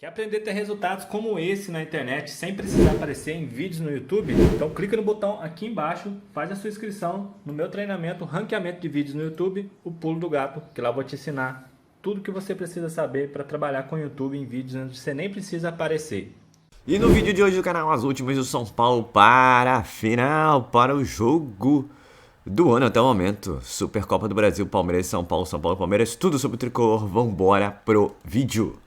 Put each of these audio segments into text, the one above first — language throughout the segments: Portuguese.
Quer aprender a ter resultados como esse na internet sem precisar aparecer em vídeos no YouTube? Então clica no botão aqui embaixo, faz a sua inscrição no meu treinamento Ranqueamento de Vídeos no YouTube, o Pulo do Gato, que lá eu vou te ensinar tudo que você precisa saber para trabalhar com o YouTube em vídeos onde você nem precisa aparecer. E no vídeo de hoje do canal, as últimas do São Paulo para a final, para o jogo do ano até o momento. Supercopa do Brasil, Palmeiras e São Paulo, São Paulo e Palmeiras, tudo sobre o tricolor. Vambora pro vídeo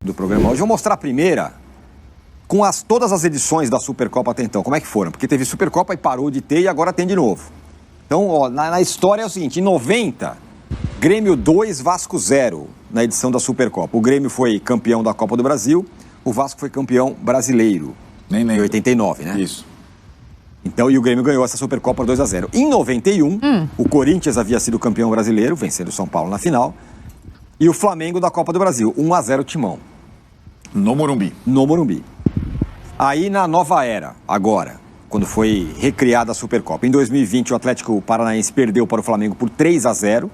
do programa. Hoje eu vou mostrar a primeira com todas as edições da Supercopa até então. Como é que foram? Porque teve Supercopa e parou de ter e agora tem de novo. Então, ó, na história é o seguinte, em 90, Grêmio 2, Vasco 0 na edição da Supercopa. O Grêmio foi campeão da Copa do Brasil, o Vasco foi campeão brasileiro. Em 89, né? Isso. Então, e o Grêmio ganhou essa Supercopa 2-0. Em 91, o Corinthians havia sido campeão brasileiro, vencendo o São Paulo na final. E o Flamengo da Copa do Brasil, 1-0 Timão. No Morumbi. No Morumbi. Aí na nova era, agora, quando foi recriada a Supercopa. Em 2020, o Atlético Paranaense perdeu para o Flamengo por 3-0. O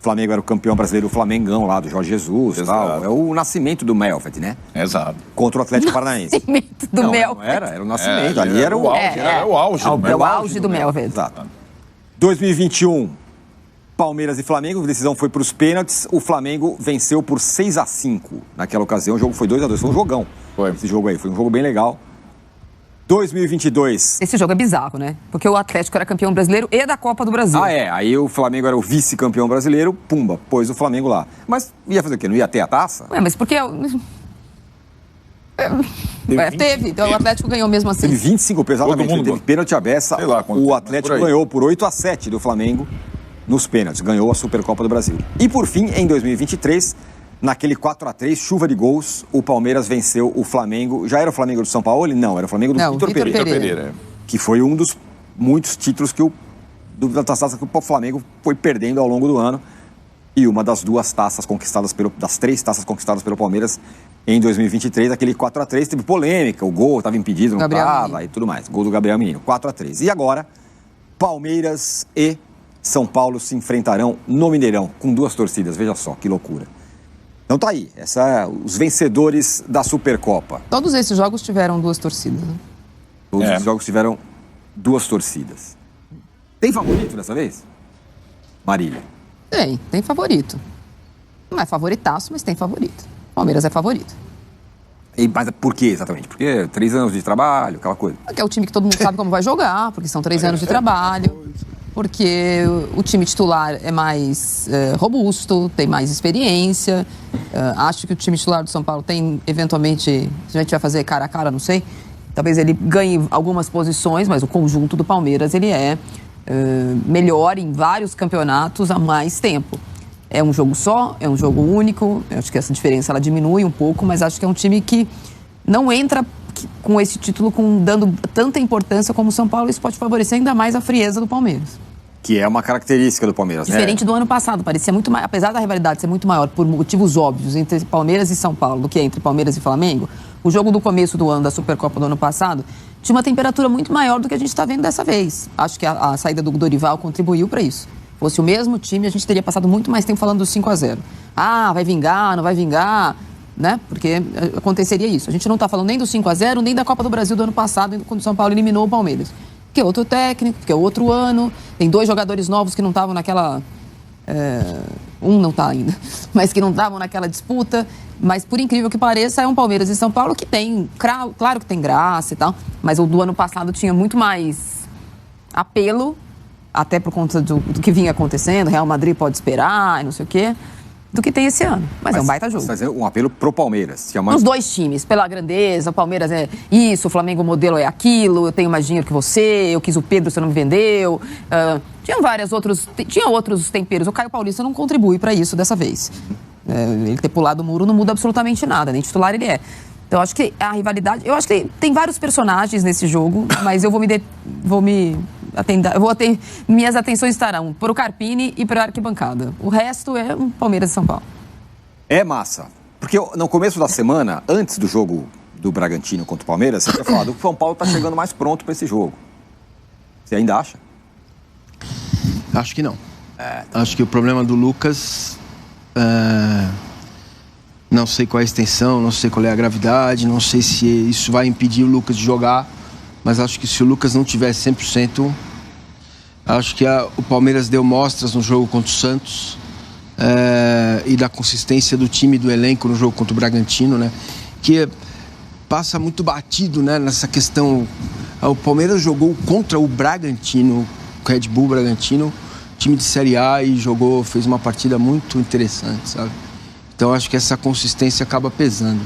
Flamengo era o campeão brasileiro, o Flamengão lá do Jorge Jesus e tal. É o nascimento do Melved, né? Exato. Contra o Atlético Paranaense. Nascimento do Melved. Não era o nascimento. Ali era o auge. Era o auge. É o auge do Melved. Exato. 2021, Palmeiras e Flamengo, a decisão foi para os pênaltis. O Flamengo venceu por 6-5 naquela ocasião. O jogo foi 2-2, foi um jogão. Foi. Esse jogo aí, foi um jogo bem legal. 2022. Esse jogo é bizarro, né? Porque o Atlético era campeão brasileiro e da Copa do Brasil. Aí o Flamengo era o vice-campeão brasileiro, pumba, pôs o Flamengo lá. Mas ia fazer o quê? Não ia ter a taça? Mas porque... Teve, então o Atlético ganhou mesmo assim. Teve 25 pênaltis, exatamente. Todo mundo Teve pênalti à beça. Sei lá quanto, o Atlético ganhou por 8-7 do Flamengo nos pênaltis. Ganhou a Supercopa do Brasil. E por fim, em 2023, naquele 4-3, chuva de gols, o Palmeiras venceu o Flamengo. Já era o Flamengo do São Paulo? Não, era o Flamengo do Vitor Pereira. Que foi um dos muitos títulos que das taças que o Flamengo foi perdendo ao longo do ano. E uma das duas taças conquistadas das 3 taças conquistadas pelo Palmeiras em 2023, aquele 4-3, teve polêmica, o gol estava impedido, não estava e tudo mais. Gol do Gabriel Menino, 4-3. E agora, Palmeiras e São Paulo se enfrentarão no Mineirão, com 2 torcidas, veja só, que loucura. Então tá aí, os vencedores da Supercopa. Todos esses jogos tiveram 2 torcidas. Né? Todos os jogos tiveram 2 torcidas. Tem favorito dessa vez? Marília. Tem favorito. Não é favoritaço, mas tem favorito. Palmeiras é favorito. Mas por quê exatamente? Porque 3 anos de trabalho, aquela coisa. Porque é o time que todo mundo sabe como vai jogar, porque são 3 anos de trabalho, porque o time titular é mais robusto, tem mais experiência. Acho que o time titular do São Paulo tem, eventualmente, se a gente vai fazer cara a cara, não sei, talvez ele ganhe algumas posições, mas o conjunto do Palmeiras, ele é melhor em vários campeonatos há mais tempo. É um jogo só, é um jogo único, eu acho que essa diferença ela diminui um pouco, mas acho que é um time que não entra com esse título dando tanta importância como o São Paulo, isso pode favorecer ainda mais a frieza do Palmeiras. Que é uma característica do Palmeiras, Diferente do ano passado, parecia muito mais, apesar da rivalidade ser muito maior por motivos óbvios entre Palmeiras e São Paulo do que entre Palmeiras e Flamengo, o jogo do começo do ano, da Supercopa do ano passado, tinha uma temperatura muito maior do que a gente está vendo dessa vez. Acho que a saída do Dorival contribuiu para isso. Fosse o mesmo time, a gente teria passado muito mais tempo falando do 5-0. Vai vingar, não vai vingar, né? Porque aconteceria isso. A gente não está falando nem do 5-0, nem da Copa do Brasil do ano passado, quando o São Paulo eliminou o Palmeiras. Que é outro técnico, que é outro ano. Tem 2 jogadores novos que não estavam naquela... Um não está ainda, mas que não estavam naquela disputa. Mas, por incrível que pareça, é um Palmeiras e São Paulo que tem... Claro que tem graça e tal, mas o do ano passado tinha muito mais apelo, até por conta do que vinha acontecendo, Real Madrid pode esperar e não sei o quê, do que tem esse ano. Mas é um baita jogo. Fazer um apelo pro Palmeiras. Os 2 times, pela grandeza, o Palmeiras é isso, o Flamengo modelo é aquilo, eu tenho mais dinheiro que você, eu quis o Pedro, você não me vendeu. Tinha outros temperos. O Caio Paulista não contribui para isso dessa vez. Ele ter pulado o muro não muda absolutamente nada, nem titular ele é. Então, acho que a rivalidade... Eu acho que tem vários personagens nesse jogo, mas eu minhas atenções estarão para o Carpini e para a arquibancada. O resto é um Palmeiras e São Paulo. É massa. Porque no começo da semana, antes do jogo do Bragantino contra o Palmeiras, você tinha falado que o São Paulo está chegando mais pronto para esse jogo. Você ainda acha? Acho que não. Acho que o problema do Lucas... Não sei qual é a extensão, não sei qual é a gravidade, não sei se isso vai impedir o Lucas de jogar, mas acho que se o Lucas não tiver 100%, acho que o Palmeiras deu mostras no jogo contra o Santos e da consistência do time, do elenco no jogo contra o Bragantino, né? Que passa muito batido, né, nessa questão. O Palmeiras jogou contra o Bragantino, o Red Bull Bragantino, time de Série A, e fez uma partida muito interessante, sabe? Então acho que essa consistência acaba pesando.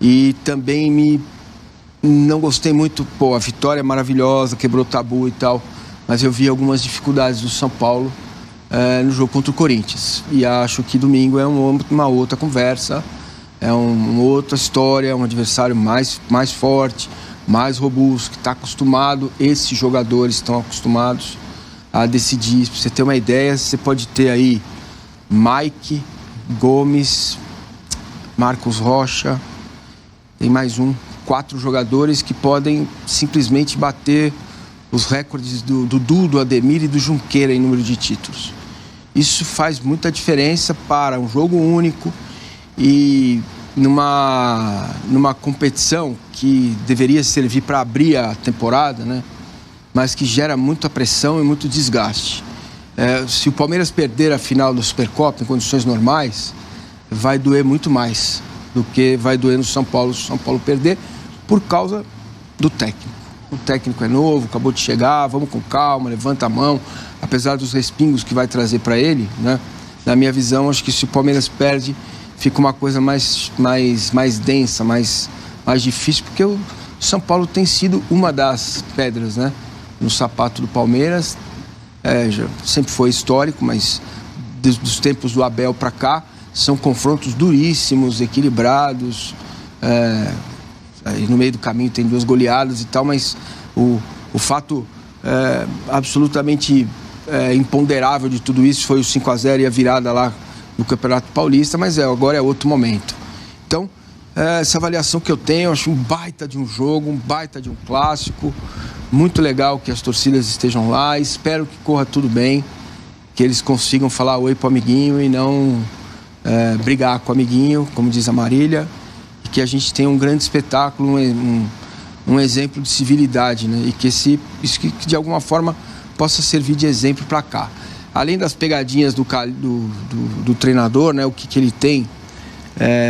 E também não gostei muito, a vitória é maravilhosa, quebrou tabu e tal, mas eu vi algumas dificuldades do São Paulo no jogo contra o Corinthians. E acho que domingo é uma outra conversa, é uma outra história, um adversário mais forte, mais robusto, que está acostumado, esses jogadores estão acostumados a decidir. Para você ter uma ideia, você pode ter aí Mike, Gomes, Marcos Rocha, tem mais 4 jogadores que podem simplesmente bater os recordes do Dudu, do Ademir e do Junqueira em número de títulos. Isso faz muita diferença para um jogo único e numa competição que deveria servir para abrir a temporada, né? Mas que gera muita pressão e muito desgaste. Se o Palmeiras perder a final da Supercopa em condições normais, vai doer muito mais do que vai doer no São Paulo se o São Paulo perder, por causa do técnico. O técnico é novo, acabou de chegar, vamos com calma, levanta a mão, apesar dos respingos que vai trazer para ele, né? Na minha visão, acho que se o Palmeiras perde, fica uma coisa mais densa, mais difícil, porque o São Paulo tem sido uma das pedras, né, no sapato do Palmeiras. Já sempre foi histórico, mas dos tempos do Abel para cá, são confrontos duríssimos, equilibrados. No meio do caminho tem 2 goleadas e tal, mas o fato absolutamente imponderável de tudo isso foi o 5-0 e a virada lá no Campeonato Paulista, mas agora é outro momento. Então, essa avaliação que eu tenho, eu acho um baita de um jogo, um baita de um clássico, muito legal que as torcidas estejam lá, espero que corra tudo bem, que eles consigam falar oi pro amiguinho e não brigar com o amiguinho, como diz a Marília, e que a gente tenha um grande espetáculo, um exemplo de civilidade, né? E que isso que de alguma forma possa servir de exemplo para cá. Além das pegadinhas do treinador, né? O que ele tem,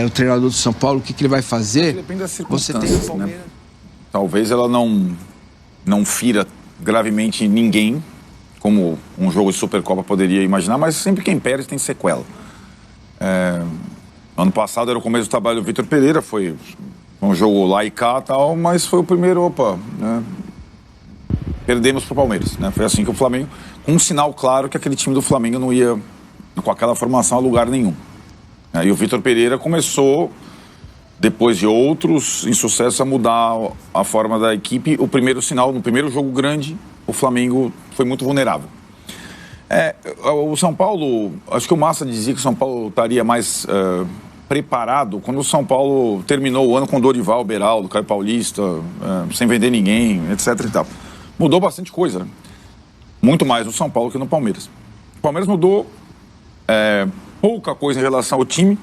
o treinador do São Paulo, o que ele vai fazer. Depende das Você circunstâncias, tem o Palmeiras. né? Talvez ela não fira gravemente ninguém, como um jogo de Supercopa poderia imaginar, mas sempre quem perde tem sequela. Ano passado era o começo do trabalho do Vitor Pereira, foi um jogo lá e cá e tal, mas foi o primeiro, né? Perdemos para o Palmeiras, né? Foi assim que o Flamengo, com um sinal claro que aquele time do Flamengo não ia, com aquela formação, a lugar nenhum. E o Vitor Pereira começou, depois de outros insucessos, a mudar a forma da equipe. O primeiro sinal, no primeiro jogo grande, o Flamengo foi muito vulnerável. O São Paulo, acho que o Massa dizia que o São Paulo estaria mais preparado quando o São Paulo terminou o ano com Dorival, Beraldo, Caio Paulista, sem vender ninguém, etc e tal. Mudou bastante coisa, né? Muito mais no São Paulo que no Palmeiras. O Palmeiras mudou pouca coisa em relação ao time.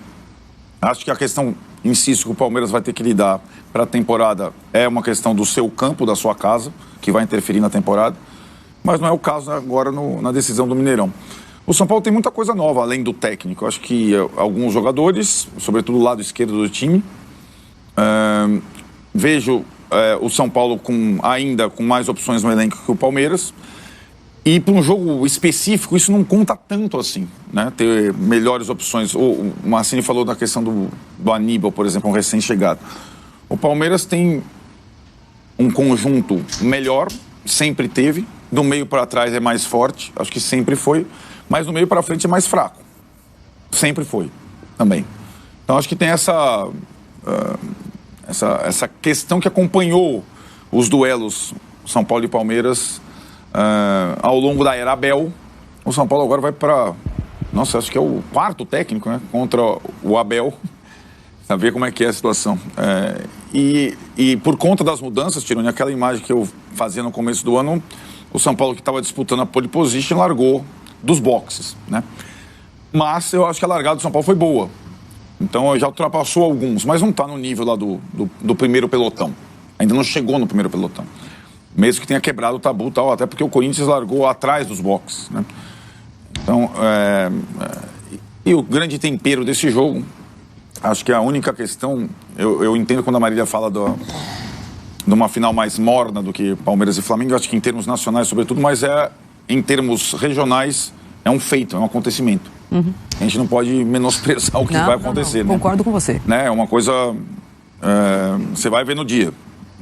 Acho que a questão, insisto, que o Palmeiras vai ter que lidar para a temporada é uma questão do seu campo, da sua casa, que vai interferir na temporada. Mas não é o caso agora na decisão do Mineirão. O São Paulo tem muita coisa nova, além do técnico. Acho que alguns jogadores, sobretudo do lado esquerdo do time. Vejo o São Paulo ainda com mais opções no elenco que o Palmeiras. E para um jogo específico, isso não conta tanto assim, né? Ter melhores opções. O Mancini falou da questão do Aníbal, por exemplo, um recém-chegado. O Palmeiras tem um conjunto melhor, sempre teve. Do meio para trás é mais forte, acho que sempre foi. Mas do meio para frente é mais fraco. Sempre foi, também. Então acho que tem essa questão que acompanhou os duelos São Paulo e Palmeiras ao longo da era Abel. O São Paulo agora vai para... Nossa, acho que é o 4º técnico, né? Contra o Abel. Pra ver como é que é a situação. E por conta das mudanças, Tironi, aquela imagem que eu fazia no começo do ano, o São Paulo que estava disputando a pole position largou dos boxes, né? Mas eu acho que a largada do São Paulo foi boa. Então já ultrapassou alguns, mas não está no nível lá do primeiro pelotão. Ainda não chegou no primeiro pelotão. Mesmo que tenha quebrado o tabu e tal, até porque o Corinthians largou atrás dos boxes, né? Então, e o grande tempero desse jogo, acho que a única questão, eu entendo quando a Marília fala de uma final mais morna do que Palmeiras e Flamengo, acho que em termos nacionais sobretudo, mas em termos regionais é um feito, é um acontecimento. A gente não pode menosprezar o que vai acontecer. Não. Né? Concordo com você. Né? É uma coisa, você vai ver no dia,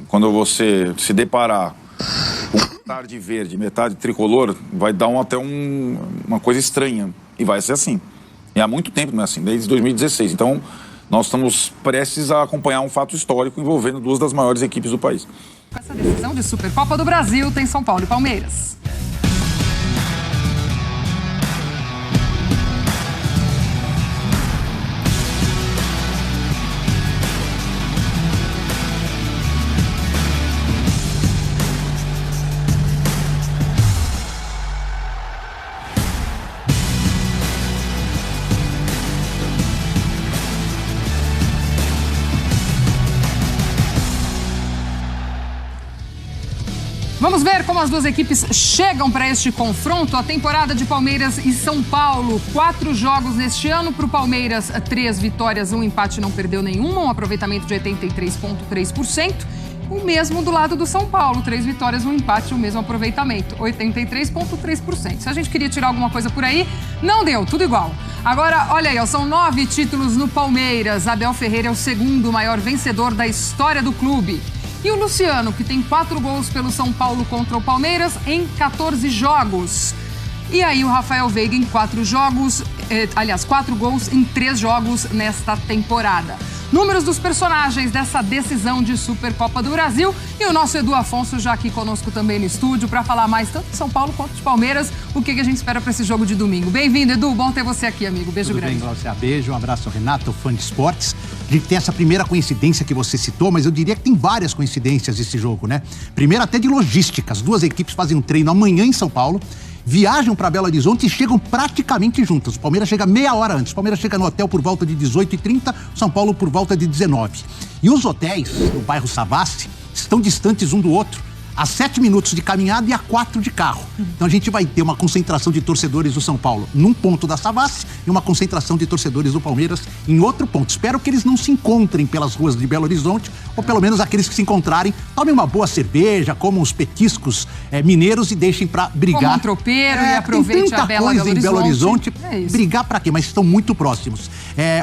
quando você se deparar com metade verde, metade tricolor, vai dar até uma coisa estranha, e vai ser assim. E há muito tempo não é assim, desde 2016. Então, nós estamos prestes a acompanhar um fato histórico envolvendo duas das maiores equipes do país. Essa decisão de Supercopa do Brasil tem São Paulo e Palmeiras. Vamos ver como as duas equipes chegam para este confronto. A temporada de Palmeiras e São Paulo. 4 jogos neste ano. Para o Palmeiras, 3 vitórias, 1 empate, não perdeu nenhuma. Um aproveitamento de 83,3%. O mesmo do lado do São Paulo. 3 vitórias, 1 empate, o mesmo aproveitamento. 83,3%. Se a gente queria tirar alguma coisa por aí, não deu. Tudo igual. Agora, olha aí, são 9 títulos no Palmeiras. Abel Ferreira é o segundo maior vencedor da história do clube. E o Luciano, que tem 4 gols pelo São Paulo contra o Palmeiras em 14 jogos. E aí o Rafael Veiga em 4 jogos, 4 gols em 3 jogos nesta temporada. Números dos personagens dessa decisão de Supercopa do Brasil. E o nosso Edu Afonso já aqui conosco também no estúdio para falar mais tanto de São Paulo quanto de Palmeiras. O que a gente espera para esse jogo de domingo. Bem-vindo, Edu. Bom ter você aqui, amigo. Beijo grande. Tudo bem, Glaucia? Beijo, um abraço ao Renato, fã de esportes. A gente tem essa primeira coincidência que você citou, mas eu diria que tem várias coincidências esse jogo, né? Primeiro até de logística. As duas equipes fazem um treino amanhã em São Paulo, viajam para Belo Horizonte e chegam praticamente juntas. O Palmeiras chega meia hora antes. O Palmeiras chega no hotel por volta de 18h30, São Paulo por volta de 19h. E os hotéis, no bairro Savassi, estão distantes um do outro, a 7 minutos de caminhada e a 4 de carro. Então a gente vai ter uma concentração de torcedores do São Paulo num ponto da Savassi e uma concentração de torcedores do Palmeiras em outro ponto. Espero que eles não se encontrem pelas ruas de Belo Horizonte, ou pelo menos aqueles que se encontrarem, tomem uma boa cerveja, comam os petiscos mineiros e deixem pra brigar. Como um tropeiro e aproveite tem tanta a Bela coisa em Belo Horizonte. Brigar pra quê? Mas estão muito próximos.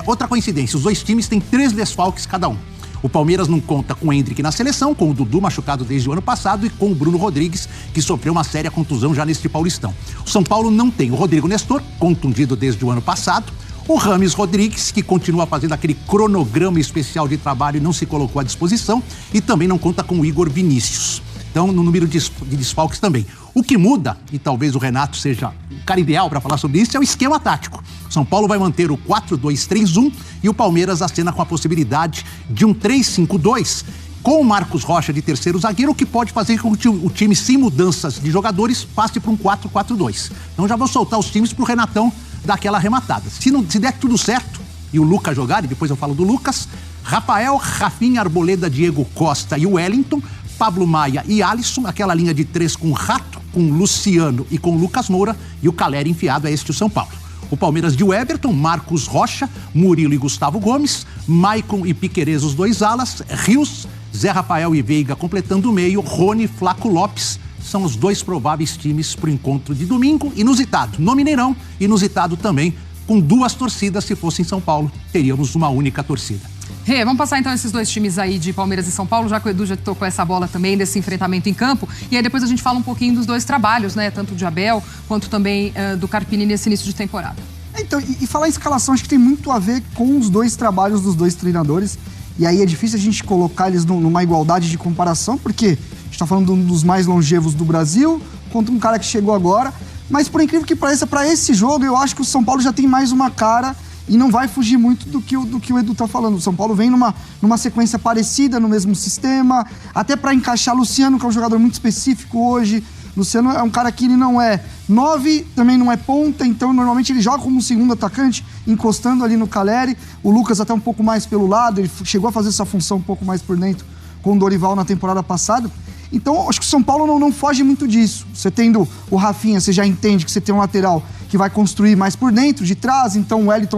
Outra coincidência, os dois times têm 3 desfalques cada um. O Palmeiras não conta com o Endrick na seleção, com o Dudu machucado desde o ano passado e com o Bruno Rodrigues, que sofreu uma séria contusão já neste Paulistão. O São Paulo não tem o Rodrigo Nestor, contundido desde o ano passado, o Rames Rodrigues, que continua fazendo aquele cronograma especial de trabalho e não se colocou à disposição, e também não conta com o Igor Vinícius. Então, no número de desfalques também. O que muda, e talvez o Renato seja o cara ideal para falar sobre isso, é o esquema tático. São Paulo vai manter o 4-2-3-1 e o Palmeiras acena com a possibilidade de um 3-5-2, com o Marcos Rocha de terceiro zagueiro, o que pode fazer com que o time, sem mudanças de jogadores, passe para um 4-4-2. Então já vou soltar os times para o Renatão dar aquela arrematada. Se der tudo certo, e o Lucas jogar, e depois eu falo do Lucas, Rafael, Rafinha, Arboleda, Diego Costa e Wellington, Pablo Maia e Alisson, aquela linha de 3 com Rato, com Luciano e com Lucas Moura, e o Caleri enfiado é este o São Paulo. O Palmeiras de Everton, Marcos Rocha, Murilo e Gustavo Gomes, Maicon e Piquerez, os 2 alas, Rios, Zé Rafael e Veiga completando o meio, Rony, Flaco Lopes, são os 2 prováveis times para o encontro de domingo. Inusitado no Mineirão, inusitado também com 2 torcidas. Se fosse em São Paulo, teríamos uma única torcida. Vamos passar então esses 2 times aí de Palmeiras e São Paulo, já que o Edu já tocou essa bola também desse enfrentamento em campo. E aí depois a gente fala um pouquinho dos 2 trabalhos, né? Tanto de Abel quanto também do Carpini nesse início de temporada. Então, e falar em escalação, acho que tem muito a ver com os 2 trabalhos dos 2 treinadores. E aí é difícil a gente colocar eles numa igualdade de comparação, porque a gente tá falando de um dos mais longevos do Brasil, contra um cara que chegou agora. Mas por incrível que pareça, para esse jogo, eu acho que o São Paulo já tem mais uma cara e não vai fugir muito do que o Edu tá falando. O São Paulo vem numa sequência parecida, no mesmo sistema, até para encaixar Luciano, que é um jogador muito específico hoje, Luciano é um cara que ele não é 9, também não é ponta, então normalmente ele joga como um segundo atacante, encostando ali no Calleri. O Lucas até um pouco mais pelo lado, ele chegou a fazer essa função um pouco mais por dentro com o Dorival na temporada passada. Então, acho que o São Paulo não foge muito disso. Você tendo o Rafinha, você já entende que você tem um lateral que vai construir mais por dentro, de trás, então o Wellington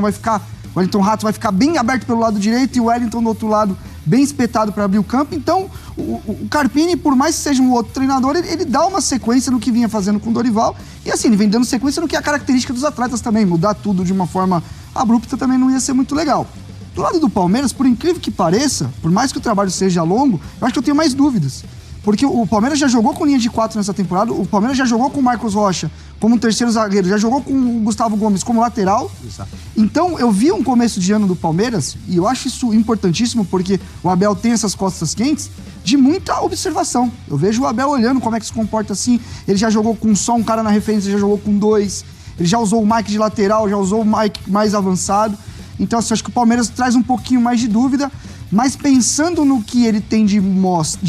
Rato vai ficar bem aberto pelo lado direito e o Wellington do outro lado bem espetado para abrir o campo. Então, o Carpini, por mais que seja um outro treinador, ele dá uma sequência no que vinha fazendo com o Dorival. E assim, ele vem dando sequência no que é a característica dos atletas também. Mudar tudo de uma forma abrupta também não ia ser muito legal. Do lado do Palmeiras, por incrível que pareça, por mais que o trabalho seja longo, eu acho que eu tenho mais dúvidas. Porque o Palmeiras já jogou com linha de 4 nessa temporada, o Palmeiras já jogou com o Marcos Rocha como um terceiro zagueiro, já jogou com o Gustavo Gomes como lateral. Exato. Então, eu vi um começo de ano do Palmeiras, e eu acho isso importantíssimo, porque o Abel tem essas costas quentes, de muita observação. Eu vejo o Abel olhando como é que se comporta assim, ele já jogou com só um cara na referência, já jogou com 2, ele já usou o Mike de lateral, já usou o Mike mais avançado. Então, assim, acho que o Palmeiras traz um pouquinho mais de dúvida, mas pensando no que ele tem de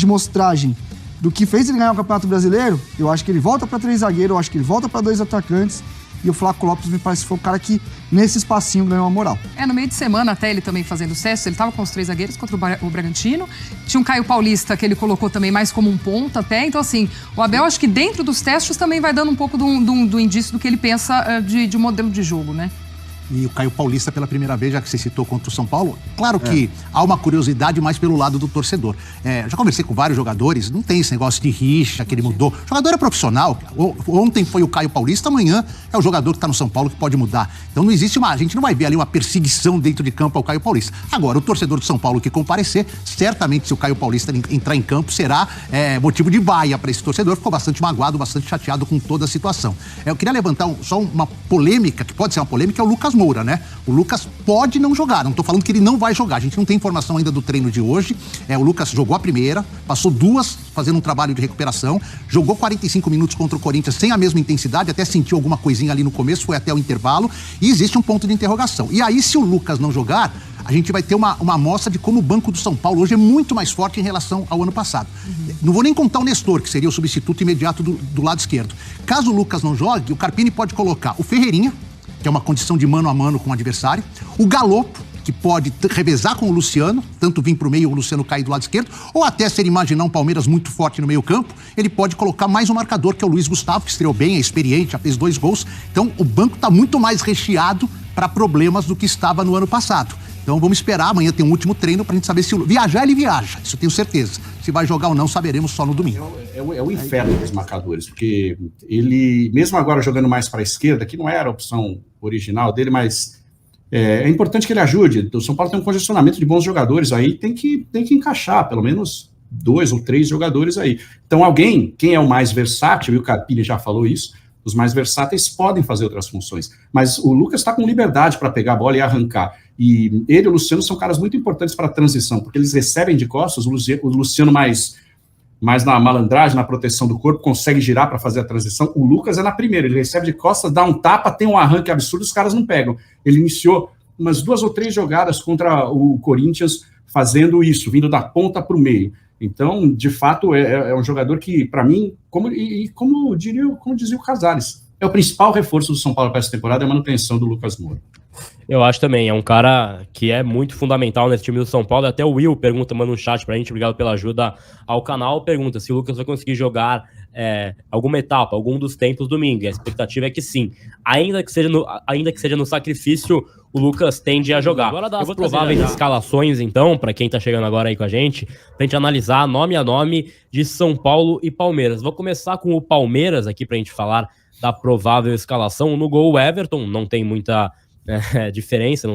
mostragem do que fez ele ganhar o Campeonato Brasileiro, eu acho que ele volta para 3 zagueiros, eu acho que ele volta para 2 atacantes, e o Flávio Lopes me parece que foi o cara que, nesse espacinho, ganhou uma moral. No meio de semana, até ele também fazendo o César, ele estava com os 3 zagueiros contra o Bragantino. Tinha um Caio Paulista que ele colocou também mais como um ponta até. Então, assim, o Abel, acho que dentro dos testes também vai dando um pouco do indício do que ele pensa de modelo de jogo, né? E o Caio Paulista pela primeira vez, já que você citou contra o São Paulo. Claro que há uma curiosidade mais pelo lado do torcedor. Já conversei com vários jogadores, não tem esse negócio de rixa que ele mudou. O jogador é profissional. Ontem foi o Caio Paulista, amanhã é o jogador que está no São Paulo que pode mudar. Então não existe a gente não vai ver ali uma perseguição dentro de campo ao Caio Paulista. Agora, o torcedor do São Paulo que comparecer, certamente se o Caio Paulista entrar em campo, será motivo de baia para esse torcedor. Ficou bastante magoado, bastante chateado com toda a situação. Eu queria levantar só uma polêmica, que pode ser uma polêmica, é o Lucas Moura, né? O Lucas pode não jogar, não tô falando que ele não vai jogar, a gente não tem informação ainda do treino de hoje. O Lucas jogou a primeira, passou 2 fazendo um trabalho de recuperação, jogou 45 minutos contra o Corinthians sem a mesma intensidade, até sentiu alguma coisinha ali no começo, foi até o intervalo, e existe um ponto de interrogação. E aí, se o Lucas não jogar, a gente vai ter uma amostra de como o banco do São Paulo hoje é muito mais forte em relação ao ano passado. Não vou nem contar o Nestor, que seria o substituto imediato do lado esquerdo. Caso o Lucas não jogue, o Carpini pode colocar o Ferreirinha, que é uma condição de mano a mano com o adversário, o Galopo, que pode revezar com o Luciano, tanto vir para o meio ou o Luciano cair do lado esquerdo, ou até se ele imaginar um Palmeiras muito forte no meio campo, ele pode colocar mais um marcador, que é o Luiz Gustavo, que estreou bem, é experiente, já fez 2 gols. Então o banco está muito mais recheado para problemas do que estava no ano passado. Então vamos esperar, amanhã tem um último treino pra gente saber se viajar, ele viaja, isso eu tenho certeza. Se vai jogar ou não, saberemos só no domingo. É o inferno dos marcadores, porque ele, mesmo agora jogando mais para a esquerda, que não era a opção original dele, mas é importante que ele ajude. O São Paulo tem um congestionamento de bons jogadores aí, tem que encaixar pelo menos 2 ou 3 jogadores aí. Então quem é o mais versátil, e o Carpini já falou isso, os mais versáteis podem fazer outras funções, mas o Lucas está com liberdade para pegar a bola e arrancar, e ele e o Luciano são caras muito importantes para a transição, porque eles recebem de costas, o Luciano mais na malandragem, na proteção do corpo, consegue girar para fazer a transição. O Lucas é na primeira, ele recebe de costas, dá um tapa, tem um arranque absurdo, os caras não pegam. Ele iniciou umas 2 ou 3 jogadas contra o Corinthians fazendo isso, vindo da ponta para o meio. Então, de fato, é um jogador que, para mim, como dizia o Casares, é o principal reforço do São Paulo para essa temporada, é a manutenção do Lucas Moura. Eu acho também, é um cara que é muito fundamental nesse time do São Paulo. Até o Will pergunta, manda um chat pra gente, obrigado pela ajuda ao canal, pergunta se o Lucas vai conseguir jogar alguma etapa, algum dos tempos domingo. E a expectativa é que sim. Ainda que seja no sacrifício, o Lucas tende a jogar. Agora das prováveis escalações, então, pra quem tá chegando agora aí com a gente, pra gente analisar nome a nome de São Paulo e Palmeiras. Vou começar com o Palmeiras aqui pra gente falar da provável escalação. No gol, o Everton, não tem muita diferença,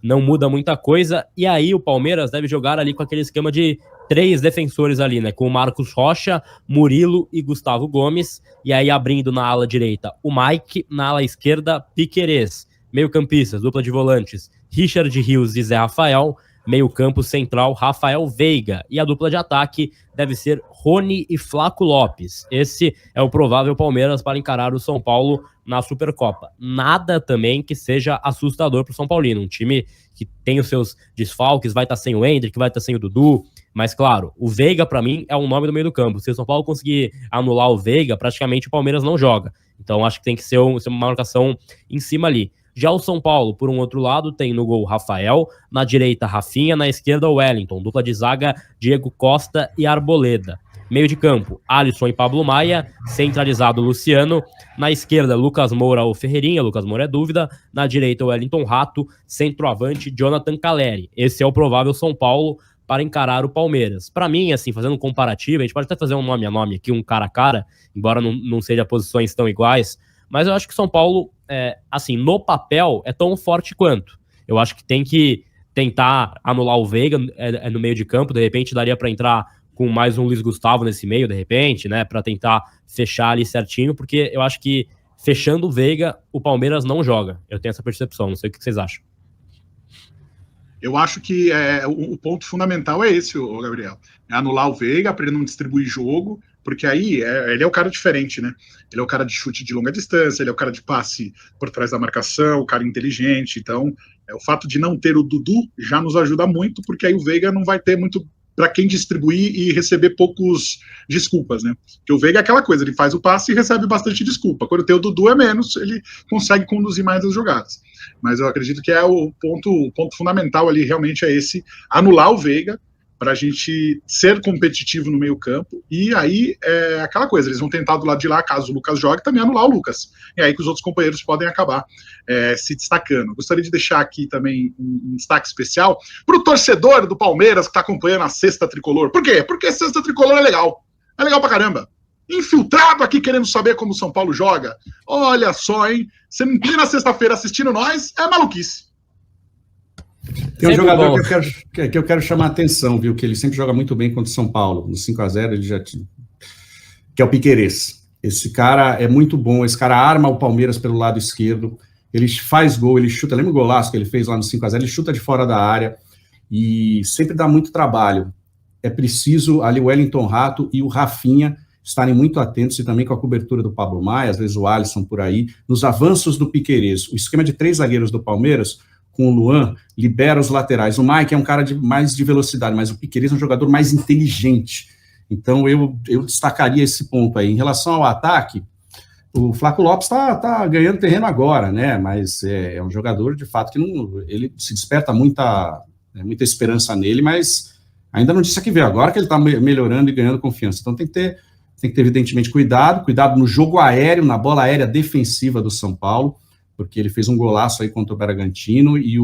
não muda muita coisa, e aí o Palmeiras deve jogar ali com aquele esquema de 3 defensores ali, né, com o Marcos Rocha, Murilo e Gustavo Gomes, e aí abrindo na ala direita o Mike, na ala esquerda Piquerez, meio campistas, dupla de volantes, Richard Rios e Zé Rafael, meio campo central Rafael Veiga, e a dupla de ataque deve ser Rony e Flaco Lopes. Esse é o provável Palmeiras para encarar o São Paulo na Supercopa. Nada também que seja assustador para o São Paulino, um time que tem os seus desfalques, vai estar sem o Endrick, vai estar sem o Dudu, Mas, claro, o Veiga, pra mim, é um nome do meio do campo. Se o São Paulo conseguir anular o Veiga, praticamente o Palmeiras não joga. Então, acho que tem que ser uma marcação em cima ali. Já o São Paulo, por um outro lado, tem no gol Rafael, na direita Rafinha, na esquerda Wellington, dupla de zaga Diego Costa e Arboleda. Meio de campo, Alisson e Pablo Maia, centralizado Luciano, na esquerda Lucas Moura ou Ferreirinha, Lucas Moura é dúvida, na direita Wellington Rato, centroavante Jonathan Caleri. Esse é o provável São Paulo para encarar o Palmeiras. Para mim, assim, fazendo um comparativo, a gente pode até fazer um nome a nome aqui, um cara a cara, embora não seja posições tão iguais, mas eu acho que São Paulo, assim, no papel, é tão forte quanto. Eu acho que tem que tentar anular o Veiga no meio de campo, de repente daria para entrar com mais um Luiz Gustavo nesse meio, de repente, né, para tentar fechar ali certinho, porque eu acho que fechando o Veiga, o Palmeiras não joga. Eu tenho essa percepção, não sei o que vocês acham. Eu acho que o ponto fundamental é esse, Gabriel. É anular o Veiga para ele não distribuir jogo, porque aí ele é o cara diferente, né? Ele é o cara de chute de longa distância, ele é o cara de passe por trás da marcação, o cara inteligente. Então, o fato de não ter o Dudu já nos ajuda muito, porque aí o Veiga não vai ter muito para quem distribuir e receber poucos desculpas, né? Porque o Veiga é aquela coisa, ele faz o passe e recebe bastante desculpa. Quando tem o Dudu é menos, ele consegue conduzir mais as jogadas. Mas eu acredito que o ponto fundamental ali realmente é esse, anular o Veiga para a gente ser competitivo no meio campo, e aí é aquela coisa, eles vão tentar do lado de lá, caso o Lucas jogue, também anular o Lucas. E aí que os outros companheiros podem acabar se destacando. Gostaria de deixar aqui também um destaque especial para o torcedor do Palmeiras que está acompanhando a Sexta Tricolor. Por quê? Porque a Sexta Tricolor é legal pra caramba. Infiltrado aqui querendo saber como o São Paulo joga. Olha só, hein? Você em plena sexta-feira assistindo nós, é maluquice. Tem um jogador que eu quero chamar a atenção, viu? Que ele sempre joga muito bem contra o São Paulo. No 5-0 ele já tinha. Que é o Piquerez. Esse cara é muito bom. Esse cara arma o Palmeiras pelo lado esquerdo. Ele faz gol, ele chuta. Lembra o golaço que ele fez lá no 5-0? Ele chuta de fora da área e sempre dá muito trabalho. É preciso ali o Wellington Rato e o Rafinha estarem muito atentos, e também com a cobertura do Pablo Maia, às vezes o Alisson por aí, nos avanços do Piquerez. O esquema de 3 zagueiros do Palmeiras, com o Luan, libera os laterais. O Mike é um cara mais de velocidade, mas o Piquerez é um jogador mais inteligente. Então eu destacaria esse ponto aí. Em relação ao ataque, o Flaco Lopes tá ganhando terreno agora, né? Mas é um jogador, de fato, que ele se desperta muita esperança nele, mas ainda não disse a que veio. Agora que ele está melhorando e ganhando confiança. Então tem que ter, evidentemente, cuidado no jogo aéreo, na bola aérea defensiva do São Paulo, porque ele fez um golaço aí contra o Bragantino e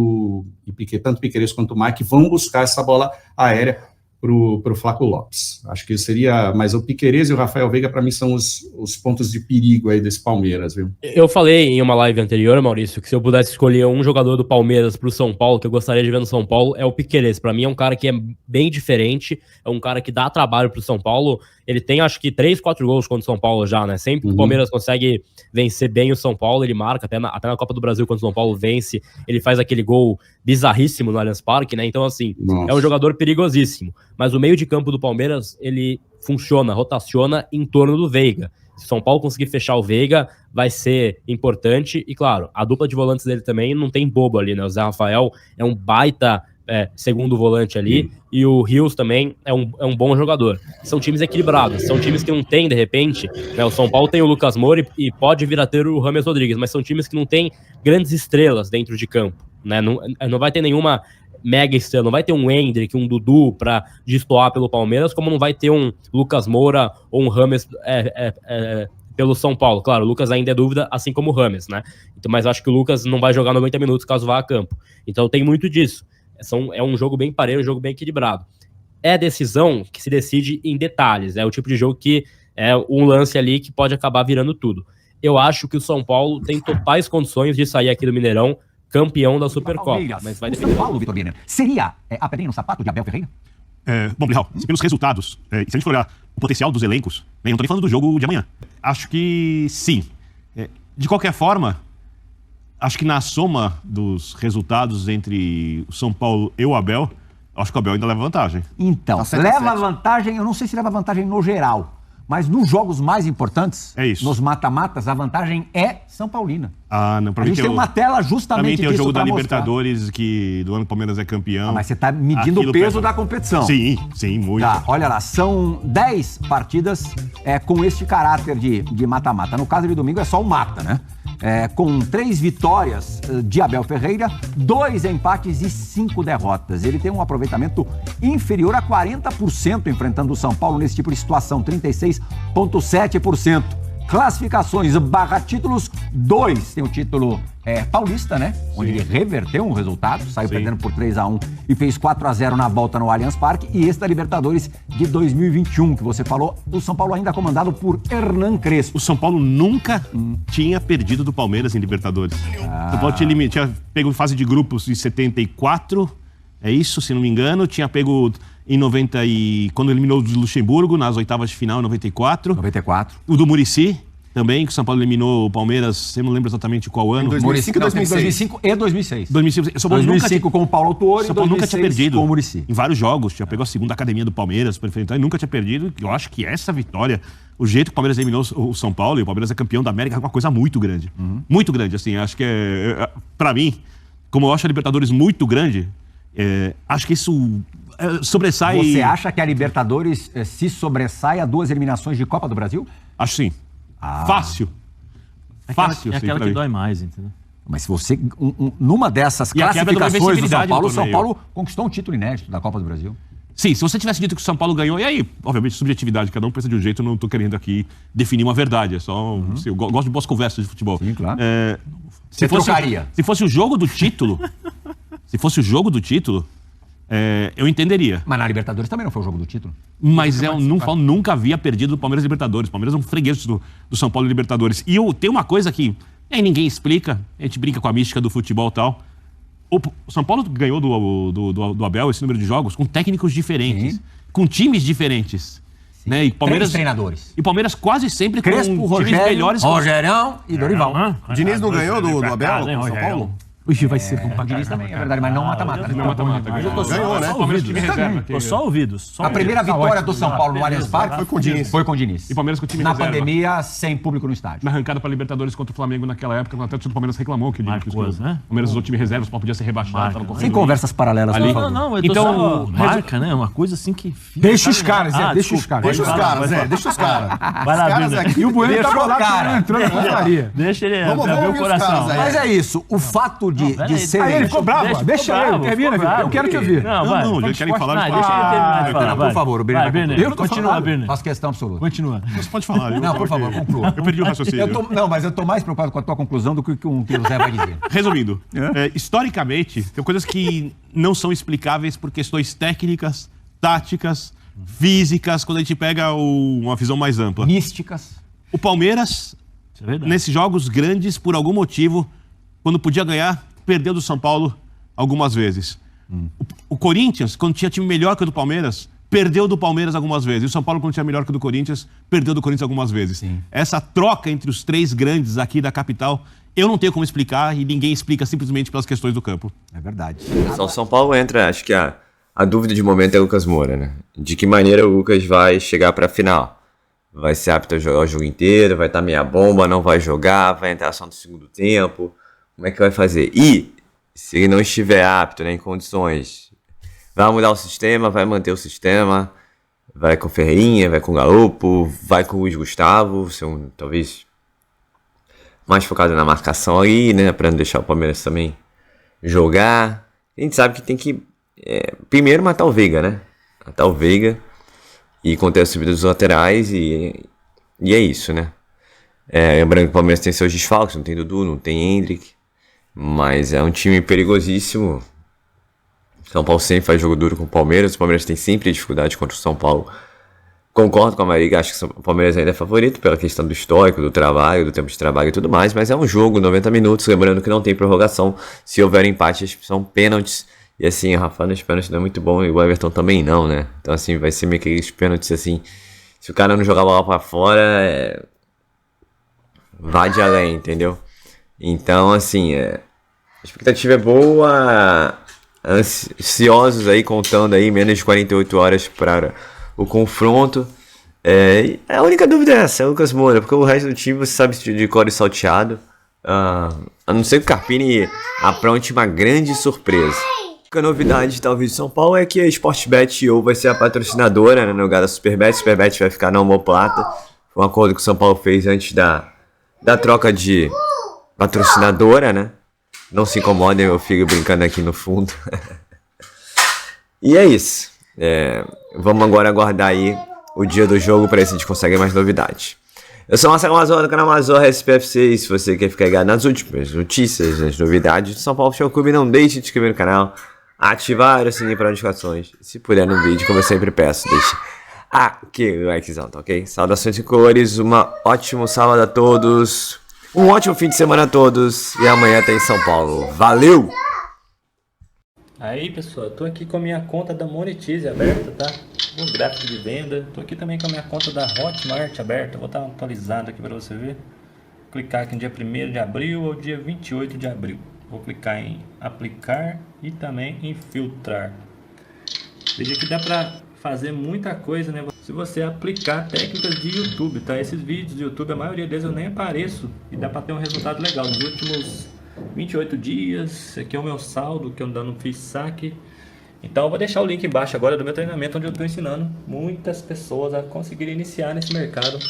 tanto o Piquerez quanto o Mike vão buscar essa bola aérea pro Flaco Lopes. Acho que seria, mas o Piquerez e o Rafael Veiga, para mim, são os pontos de perigo aí desse Palmeiras, viu? Eu falei em uma live anterior, Maurício, que se eu pudesse escolher um jogador do Palmeiras pro São Paulo, que eu gostaria de ver no São Paulo, é o Piquerez. Para mim é um cara que é bem diferente, é um cara que dá trabalho pro São Paulo. Ele tem, acho que, 3, 4 gols contra o São Paulo já, né? Sempre que o Palmeiras consegue vencer bem o São Paulo, ele marca, até na Copa do Brasil, quando o São Paulo vence, ele faz aquele gol bizarríssimo no Allianz Parque, né? Então, assim, é um jogador perigosíssimo. Mas o meio de campo do Palmeiras, ele funciona, rotaciona em torno do Veiga. Se o São Paulo conseguir fechar o Veiga, vai ser importante. E, claro, a dupla de volantes dele também não tem bobo ali, né? O Zé Rafael é um baita segundo volante ali, e o Rios também é um bom jogador. São times equilibrados, são times que não tem, de repente, né? O São Paulo tem o Lucas Moura e pode vir a ter o James Rodrigues, mas são times que não tem grandes estrelas dentro de campo, né? Não vai ter nenhuma mega estrela, não vai ter um Hendrick, um Dudu para destoar pelo Palmeiras, como não vai ter um Lucas Moura ou um James pelo São Paulo. Claro, o Lucas ainda é dúvida, assim como o James, né? Então, mas acho que o Lucas não vai jogar 90 minutos caso vá a campo. Então tem muito disso. É um jogo bem parelho, um jogo bem equilibrado. É decisão que se decide em detalhes. É o tipo de jogo que é um lance ali que pode acabar virando tudo. Eu acho que o São Paulo tem totais condições de sair aqui do Mineirão campeão da Supercopa. Mas vai depender. São Paulo, Vitor Birner, seria a pedrinha no sapato de Abel Ferreira? Bom, Bilhal, pelos resultados, se a gente for olhar o potencial dos elencos, eu não tô nem falando do jogo de amanhã. Acho que sim. De qualquer forma, acho que na soma dos resultados entre o São Paulo e o Abel, acho que o Abel ainda leva vantagem. Então, leva vantagem, eu não sei se leva vantagem no geral, Mas nos jogos mais importantes, É isso. nos mata-matas, a vantagem é São Paulina. Ah, não, pra A mim gente tem uma tela Pra justamente mim tem o disso jogo da pra mostrar. Libertadores, que do ano que o Palmeiras é campeão. Mas você tá medindo Aquilo o peso pesa. da competição. Sim, sim, muito. Tá, olha lá, são 10 partidas com este caráter de mata-mata. No caso de domingo é só o mata, né? Com 3 vitórias de Abel Ferreira, 2 empates e 5 derrotas. Ele tem um aproveitamento inferior a 40% enfrentando o São Paulo nesse tipo de situação, 36,7%. Classificações / títulos, 2. Tem o título paulista, né? Onde ele reverteu um resultado, saiu perdendo por 3-1 e fez 4-0 na volta no Allianz Parque. E esse da Libertadores de 2021, que você falou, o São Paulo ainda comandado por Hernan Crespo. O São Paulo nunca tinha perdido do Palmeiras em Libertadores. O São Paulo tinha pego fase de grupos em 74, é isso, se não me engano. Tinha pego em 90 quando eliminou o Luxemburgo, nas oitavas de final, em 94. 94. O do Muricy também, que o São Paulo eliminou o Palmeiras, eu não lembro exatamente qual ano. 2005 e 2006. 2006. 2005, São Paulo 2005 com o Paulo Autuori, São Paulo nunca tinha perdido com o Muricy. em vários jogos. Já pegou a segunda academia do Palmeiras para enfrentar e nunca tinha perdido. Eu acho que essa vitória, o jeito que o Palmeiras eliminou o São Paulo e o Palmeiras é campeão da América, é uma coisa muito grande. Muito grande, assim. Acho que pra mim, como eu acho a Libertadores muito grande, acho que isso sobressai... Você acha que a Libertadores se sobressai a 2 eliminações de Copa do Brasil? Acho sim. Fácil. Fácil, é aquela pra que mim. dói mais, entendeu? Mas se você, numa dessas E a quebra da classificações do São invencibilidade Paulo, do o São torneio. Paulo conquistou um título inédito da Copa do Brasil. Sim, se você tivesse dito que o São Paulo ganhou, e aí, obviamente, subjetividade, cada um pensa de um jeito, eu não tô querendo aqui definir uma verdade, é só... assim, eu gosto de boas conversas de futebol. Sim, claro. Se trocaria. Se fosse o jogo do título, eu entenderia. Mas na Libertadores também não foi o jogo do título. Mas eu nunca havia perdido do Palmeiras e Libertadores. O Palmeiras é um freguês do São Paulo e Libertadores. E tem uma coisa que ninguém explica, a gente brinca com a mística do futebol e tal. O São Paulo ganhou do Abel esse número de jogos com técnicos diferentes, com times diferentes. Né? E Palmeiras, 3 treinadores. E o Palmeiras quase sempre Crespo, com times Rogério, melhores. Rogerão e Dorival. O Diniz não ganhou do Abel, do São Paulo? Ixi, vai ser bom pra Diniz também, é verdade, mas não mata-mata. Não mata-mata. Ganhou, né? Tô só ouvidos. A primeira vitória do São Paulo no Allianz Parque foi com o Diniz. Foi com o Diniz. E Palmeiras com o time Na reserva. pandemia, sem público no estádio. Na arrancada para Libertadores contra o Flamengo naquela época, até o Palmeiras reclamou que o Palmeiras usou o time reserva, o Palmeiras podia ser rebaixado. tava Sem conversas paralelas, Ali. por favor. Não, eu tô só marca, né? Uma coisa assim que... Deixa os caras, deixa os caras. Deixa os caras, deixa os caras. Vai lá, Os caras Birner. aqui. E o Bueno Deixa tava o lá, cara. entrou na confraria. Deixa ele Vamos abrir o ouvir os coração. caras aí. Mas é isso, o fato de ser... Aí ele ficou bravo, deixa ele, termina, eu quero te ouvir. Não, já querem falar. Deixa ele terminar de falar, vai. Por favor, o Birner. Vai, Birner. Eu não tô Continua, falando. Birner. Faço questão absoluta. Continua. Você pode falar. Não, por favor, conclua. Eu perdi o raciocínio. Não, mas eu tô mais preocupado com a tua conclusão do que com o que o Zé vai dizer. Resumindo, historicamente, tem coisas que não são explicáveis por questões técnicas, táticas, físicas, quando a gente pega uma visão mais ampla. Místicas. O Palmeiras, Isso é verdade. nesses jogos grandes, por algum motivo, quando podia ganhar, perdeu do São Paulo algumas vezes. O Corinthians, quando tinha time melhor que o do Palmeiras, perdeu do Palmeiras algumas vezes. E o São Paulo, quando tinha melhor que o do Corinthians, perdeu do Corinthians algumas vezes. Sim. Essa troca entre os 3 grandes aqui da capital, eu não tenho como explicar e ninguém explica simplesmente pelas questões do campo. É verdade. Só o São Paulo entra, acho que a dúvida de momento é o Lucas Moura, né? De que maneira o Lucas vai chegar pra final? Vai ser apto a jogar o jogo inteiro? Vai estar meia bomba? Não vai jogar? Vai entrar só no segundo tempo? Como é que vai fazer? E, se ele não estiver apto, né, em condições, vai mudar o sistema? Vai manter o sistema? Vai com o Ferreirinha? Vai com o Galopo? Vai com o Luiz Gustavo? Talvez mais focado na marcação aí, né? Pra não deixar o Palmeiras também jogar. A gente sabe que tem que primeiro matar o Veiga, né? Matar o Veiga e conter a subida dos laterais e é isso, né? Lembrando que o Palmeiras tem seus desfalques, não tem Dudu, não tem Hendrick, mas é um time perigosíssimo. São Paulo sempre faz jogo duro com o Palmeiras tem sempre dificuldade contra o São Paulo. Concordo com a Mariga, acho que o Palmeiras ainda é favorito pela questão do histórico, do trabalho, do tempo de trabalho e tudo mais, mas é um jogo, 90 minutos, lembrando que não tem prorrogação. Se houver empate, são pênaltis. E assim, o Rafa nos pênaltis não é muito bom, e o Everton também não, né? Então assim, vai ser meio que aqueles pênaltis assim, se o cara não jogar a bola pra fora, vai de além, entendeu? Então assim, a expectativa é boa, ansiosos aí, contando aí menos de 48 horas para o confronto. A única dúvida é essa, é o Lucas Moura, porque o resto do time você sabe de cor e salteado. A não ser que o Carpini apronte uma grande surpresa. A novidade talvez de São Paulo é que a Sportbet vai ser a patrocinadora, né, no lugar da Superbet. Superbet vai ficar na omoplata. Foi um acordo que o São Paulo fez antes da troca de patrocinadora, né? Não se incomodem, eu fico brincando aqui no fundo. E é isso. Vamos agora aguardar aí o dia do jogo para ver se a gente consegue mais novidades. Eu sou o Marcelo Mazor do canal Mazor SPFC. E se você quer ficar ligado nas últimas notícias, nas novidades do São Paulo Futebol Clube, não deixe de se inscrever no canal, ativar o sininho para notificações. E se puder no vídeo, como eu sempre peço, deixe aquele likezão, tá ok? Saudações e cores, um ótimo sábado a todos, um ótimo fim de semana a todos e amanhã tem São Paulo. Valeu! Aí pessoal, eu tô aqui com a minha conta da Monetize aberta, tá? Os gráficos de venda. Tô aqui também com a minha conta da Hotmart aberta. Vou estar atualizado aqui para você ver. Vou clicar aqui no dia 1º de abril ou dia 28 de abril. Vou clicar em aplicar e também em filtrar. Veja que dá para fazer muita coisa, né? Se você aplicar técnicas de YouTube, tá? Esses vídeos do YouTube, a maioria deles eu nem apareço e dá para ter um resultado legal. Nos últimos 28 dias, esse aqui é o meu saldo que eu ainda não fiz saque. Então eu vou deixar o link embaixo agora do meu treinamento, onde eu estou ensinando muitas pessoas a conseguirem iniciar nesse mercado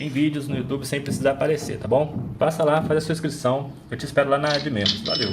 em vídeos no YouTube sem precisar aparecer, tá bom? Passa lá, faz a sua inscrição, eu te espero lá na área de membros. Valeu!